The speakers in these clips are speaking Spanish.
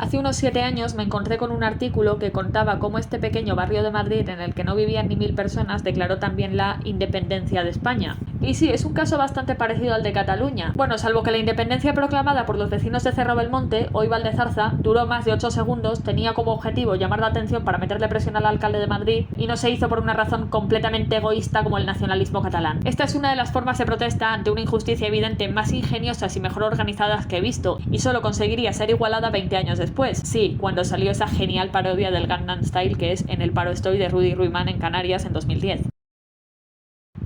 Hace unos 7 años me encontré con un artículo que contaba cómo este pequeño barrio de Madrid en el que no vivían ni 1000 personas declaró también la independencia de España. Y sí, es un caso bastante parecido al de Cataluña. Bueno, salvo que la independencia proclamada por los vecinos de Cerro Belmonte, hoy Valdezarza, duró más de 8 segundos, tenía como objetivo llamar la atención para meterle presión al alcalde de Madrid y no se hizo por una razón completamente egoísta como el nacionalismo catalán. Esta es una de las formas de protesta ante una injusticia evidente más ingeniosas y mejor organizadas que he visto, y solo conseguiría ser igualada 20 años después. Sí, cuando salió esa genial parodia del Gangnam Style que es En el paro estoy de Rudy Ruimán en Canarias en 2010.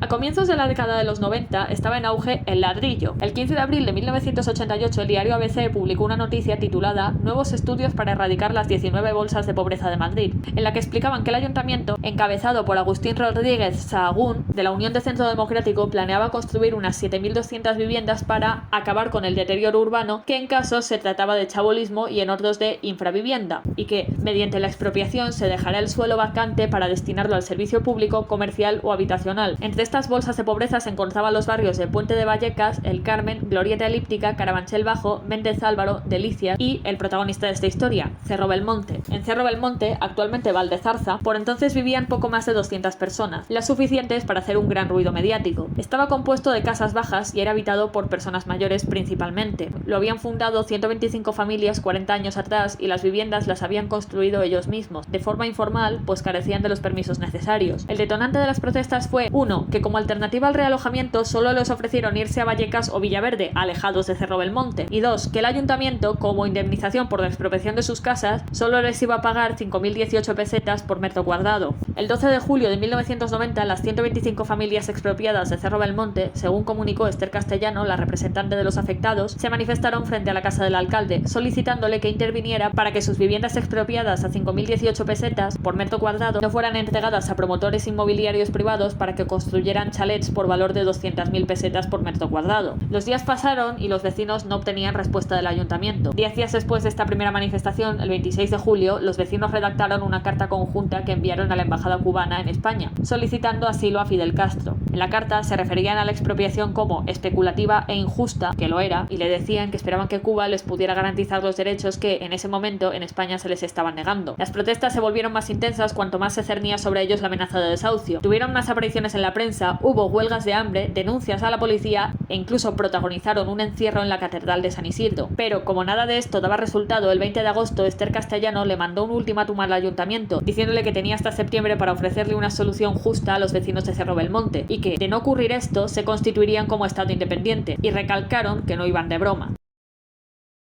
A comienzos de la década de los 90 estaba en auge el ladrillo. El 15 de abril de 1988 el diario ABC publicó una noticia titulada Nuevos estudios para erradicar las 19 bolsas de pobreza de Madrid, en la que explicaban que el ayuntamiento, encabezado por Agustín Rodríguez Sahagún, de la Unión de Centro Democrático, planeaba construir unas 7.200 viviendas para acabar con el deterioro urbano, que en casos se trataba de chabolismo y en otros de infravivienda, y que, mediante la expropiación, se dejará el suelo vacante para destinarlo al servicio público, comercial o habitacional. Entre estas bolsas de pobreza se encontraban los barrios de Puente de Vallecas, El Carmen, Glorieta Elíptica, Carabanchel Bajo, Méndez Álvaro, Delicias y el protagonista de esta historia, Cerro Belmonte. En Cerro Belmonte, actualmente Valdezarza, por entonces vivían poco más de 200 personas, las suficientes para hacer un gran ruido mediático. Estaba compuesto de casas bajas y era habitado por personas mayores principalmente. Lo habían fundado 125 familias 40 años atrás y las viviendas las habían construido ellos mismos, de forma informal, pues carecían de los permisos necesarios. El detonante de las protestas fue, 1, que como alternativa al realojamiento solo les ofrecieron irse a Vallecas o Villaverde, alejados de Cerro Belmonte, y 2, que el ayuntamiento, como indemnización por la expropiación de sus casas, solo les iba a pagar 5.018 pesetas por metro cuadrado. El 12 de julio de 1990, las 125 familias expropiadas de Cerro Belmonte, según comunicó Esther Castellano, la representante de los afectados, se manifestaron frente a la casa del alcalde, solicitándole que interviniera para que sus viviendas expropiadas a 5.018 pesetas por metro cuadrado no fueran entregadas a promotores inmobiliarios privados para que construyeran chalets por valor de 200.000 pesetas por metro cuadrado. Los días pasaron y los vecinos no obtenían respuesta del ayuntamiento. 10 días después de esta primera manifestación, el 26 de julio, los vecinos redactaron una carta conjunta que enviaron a la embajada cubana en España, solicitando asilo a Fidel Castro. En la carta se referían a la expropiación como especulativa e injusta, que lo era, y le decían que esperaban que Cuba les pudiera garantizar los derechos que en ese momento en España se les estaban negando. Las protestas se volvieron más intensas cuanto más se cernía sobre ellos la amenaza de desahucio. Tuvieron más apariciones en la prensa, hubo huelgas de hambre, denuncias a la policía e incluso protagonizaron un encierro en la Catedral de San Isidro. Pero como nada de esto daba resultado, el 20 de agosto Esther Castellano le mandó un ultimátum al ayuntamiento, diciéndole que tenía hasta septiembre para ofrecerle una solución justa a los vecinos de Cerro Belmonte y que, de no ocurrir esto, se constituirían como Estado independiente, y recalcaron que no iban de broma.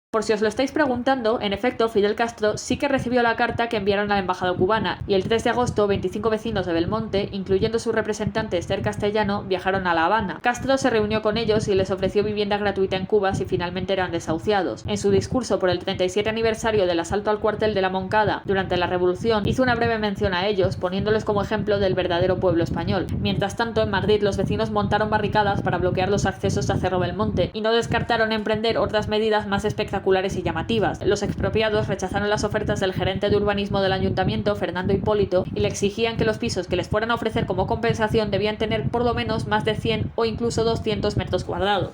Por si os lo estáis preguntando, en efecto, Fidel Castro sí que recibió la carta que enviaron a la embajada cubana, y el 3 de agosto 25 vecinos de Belmonte, incluyendo su representante Esther Castellano, viajaron a La Habana. Castro se reunió con ellos y les ofreció vivienda gratuita en Cuba si finalmente eran desahuciados. En su discurso por el 37 aniversario del asalto al cuartel de la Moncada durante la Revolución, hizo una breve mención a ellos, poniéndoles como ejemplo del verdadero pueblo español. Mientras tanto, en Madrid los vecinos montaron barricadas para bloquear los accesos a Cerro Belmonte y no descartaron emprender otras medidas más espectaculares y llamativas. Los expropiados rechazaron las ofertas del gerente de urbanismo del ayuntamiento, Fernando Hipólito, y le exigían que los pisos que les fueran a ofrecer como compensación debían tener por lo menos más de 100 o incluso 200 metros cuadrados.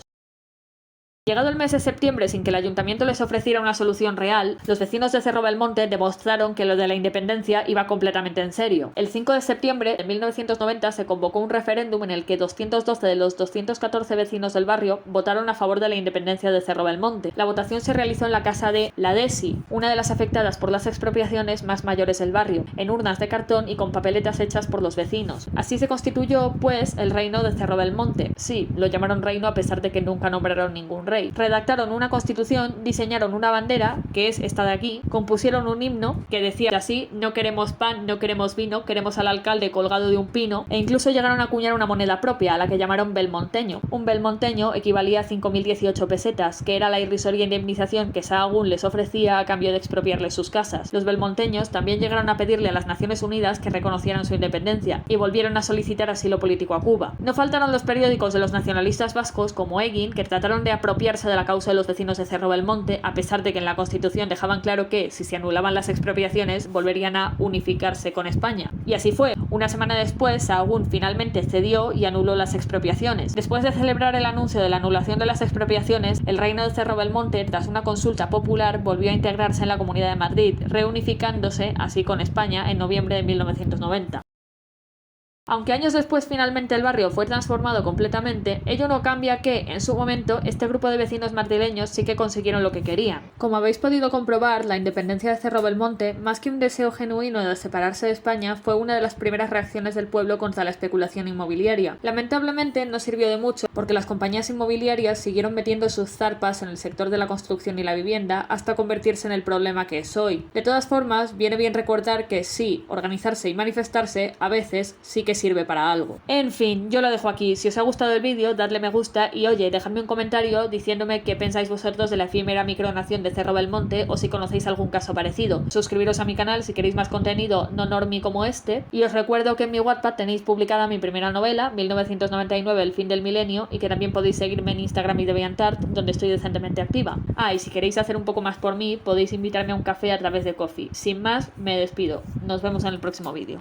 Llegado el mes de septiembre sin que el ayuntamiento les ofreciera una solución real, los vecinos de Cerro Belmonte demostraron que lo de la independencia iba completamente en serio. El 5 de septiembre de 1990 se convocó un referéndum en el que 212 de los 214 vecinos del barrio votaron a favor de la independencia de Cerro Belmonte. La votación se realizó en la casa de la Desi, una de las afectadas por las expropiaciones más mayores del barrio, en urnas de cartón y con papeletas hechas por los vecinos. Así se constituyó, pues, el reino de Cerro Belmonte. Sí, lo llamaron reino a pesar de que nunca nombraron ningún rey. Redactaron una constitución, diseñaron una bandera, que es esta de aquí, compusieron un himno que decía así: no queremos pan, no queremos vino, queremos al alcalde colgado de un pino, e incluso llegaron a acuñar una moneda propia, a la que llamaron belmonteño. Un belmonteño equivalía a 5.018 pesetas, que era la irrisoria indemnización que Sahagún les ofrecía a cambio de expropiarles sus casas. Los belmonteños también llegaron a pedirle a las Naciones Unidas que reconocieran su independencia, y volvieron a solicitar asilo político a Cuba. No faltaron los periódicos de los nacionalistas vascos como Egin, que trataron de apropiar apropiarse de la causa de los vecinos de Cerro Belmonte, a pesar de que en la Constitución dejaban claro que, si se anulaban las expropiaciones, volverían a unificarse con España. Y así fue. Una semana después, Sahagún finalmente cedió y anuló las expropiaciones. Después de celebrar el anuncio de la anulación de las expropiaciones, el reino de Cerro Belmonte, tras una consulta popular, volvió a integrarse en la Comunidad de Madrid, reunificándose así con España en noviembre de 1990. Aunque años después finalmente el barrio fue transformado completamente, ello no cambia que, en su momento, este grupo de vecinos madrileños sí que consiguieron lo que querían. Como habéis podido comprobar, la independencia de Cerro Belmonte, más que un deseo genuino de separarse de España, fue una de las primeras reacciones del pueblo contra la especulación inmobiliaria. Lamentablemente no sirvió de mucho, porque las compañías inmobiliarias siguieron metiendo sus zarpas en el sector de la construcción y la vivienda hasta convertirse en el problema que es hoy. De todas formas, viene bien recordar que sí, organizarse y manifestarse a veces sí que sirve para algo. En fin, yo lo dejo aquí. Si os ha gustado el vídeo, dadle me gusta y oye, dejadme un comentario diciéndome qué pensáis vosotros de la efímera micronación de Cerro Belmonte o si conocéis algún caso parecido. Suscribiros a mi canal si queréis más contenido no normie como este, y os recuerdo que en mi Wattpad tenéis publicada mi primera novela, 1999, El fin del milenio, y que también podéis seguirme en Instagram y DeviantArt, donde estoy decentemente activa. Y si queréis hacer un poco más por mí, podéis invitarme a un café a través de Ko-fi. Sin más, me despido. Nos vemos en el próximo vídeo.